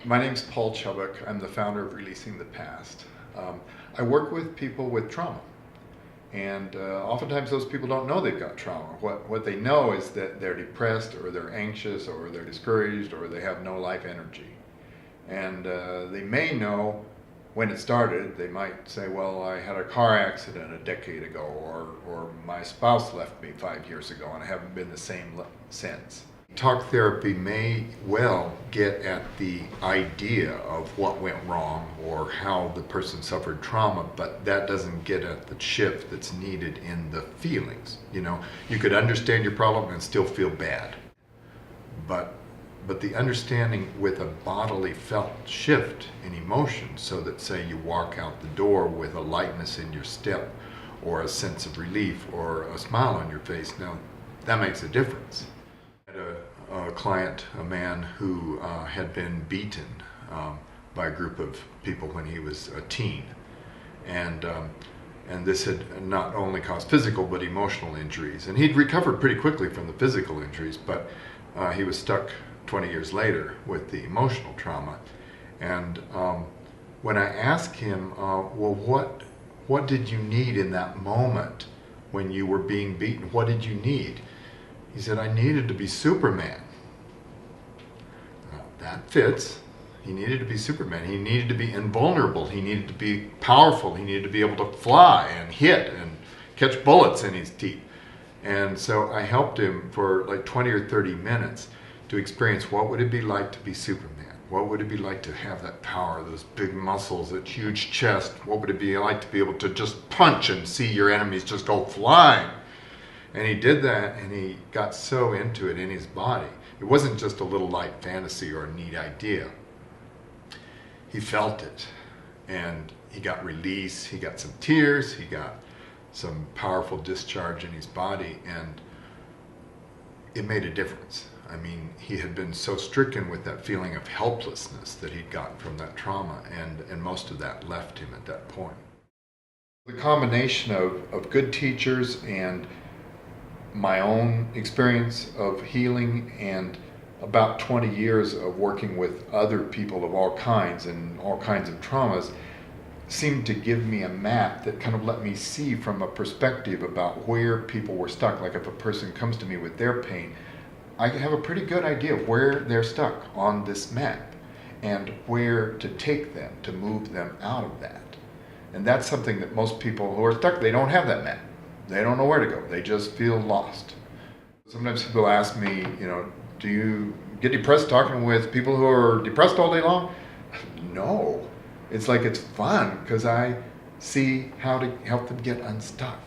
My name's Paul Chubbuck. I'm the founder of Releasing the Past. I work with people with trauma, and oftentimes those people don't know they've got trauma. What they know is that they're depressed, or they're anxious, or they're discouraged, or they have no life energy. And they may know when it started. They might say, well, I had a car accident a decade ago, or my spouse left me 5 years ago and I haven't been the same since. Talk therapy may well get at the idea of what went wrong or how the person suffered trauma, but that doesn't get at the shift that's needed in the feelings. You know, you could understand your problem and still feel bad, but the understanding with a bodily felt shift in emotion, so that, say, you walk out the door with a lightness in your step or a sense of relief or a smile on your face, now that makes a difference. I had a client, a man who had been beaten by a group of people when he was a teen, and this had not only caused physical but emotional injuries, and he'd recovered pretty quickly from the physical injuries, but he was stuck 20 years later with the emotional trauma. And when I asked him, well, what did you need in that moment when you were being beaten? What did you need? He said, I needed to be Superman. That fits. He needed to be Superman. He needed to be invulnerable. He needed to be powerful. He needed to be able to fly and hit and catch bullets in his teeth. And so I helped him for like 20 or 30 minutes to experience what would it be like to be Superman. What would it be like to have that power, those big muscles, that huge chest? What would it be like to be able to just punch and see your enemies just go flying? And he did that, and he got so into it in his body. It wasn't just a little light fantasy or a neat idea. He felt it, and he got release. He got some tears. He got some powerful discharge in his body, and it made a difference. I mean, he had been so stricken with that feeling of helplessness that he'd gotten from that trauma, and most of that left him at that point. The combination of good teachers and my own experience of healing and about 20 years of working with other people of all kinds and all kinds of traumas seemed to give me a map that kind of let me see from a perspective about where people were stuck. Like if a person comes to me with their pain, I have a pretty good idea of where they're stuck on this map and where to take them to move them out of that. And that's something that most people who are stuck, they don't have that map. They don't know where to go. They just feel lost. Sometimes people ask me, you know, do you get depressed talking with people who are depressed all day long? No. It's like it's fun because I see how to help them get unstuck.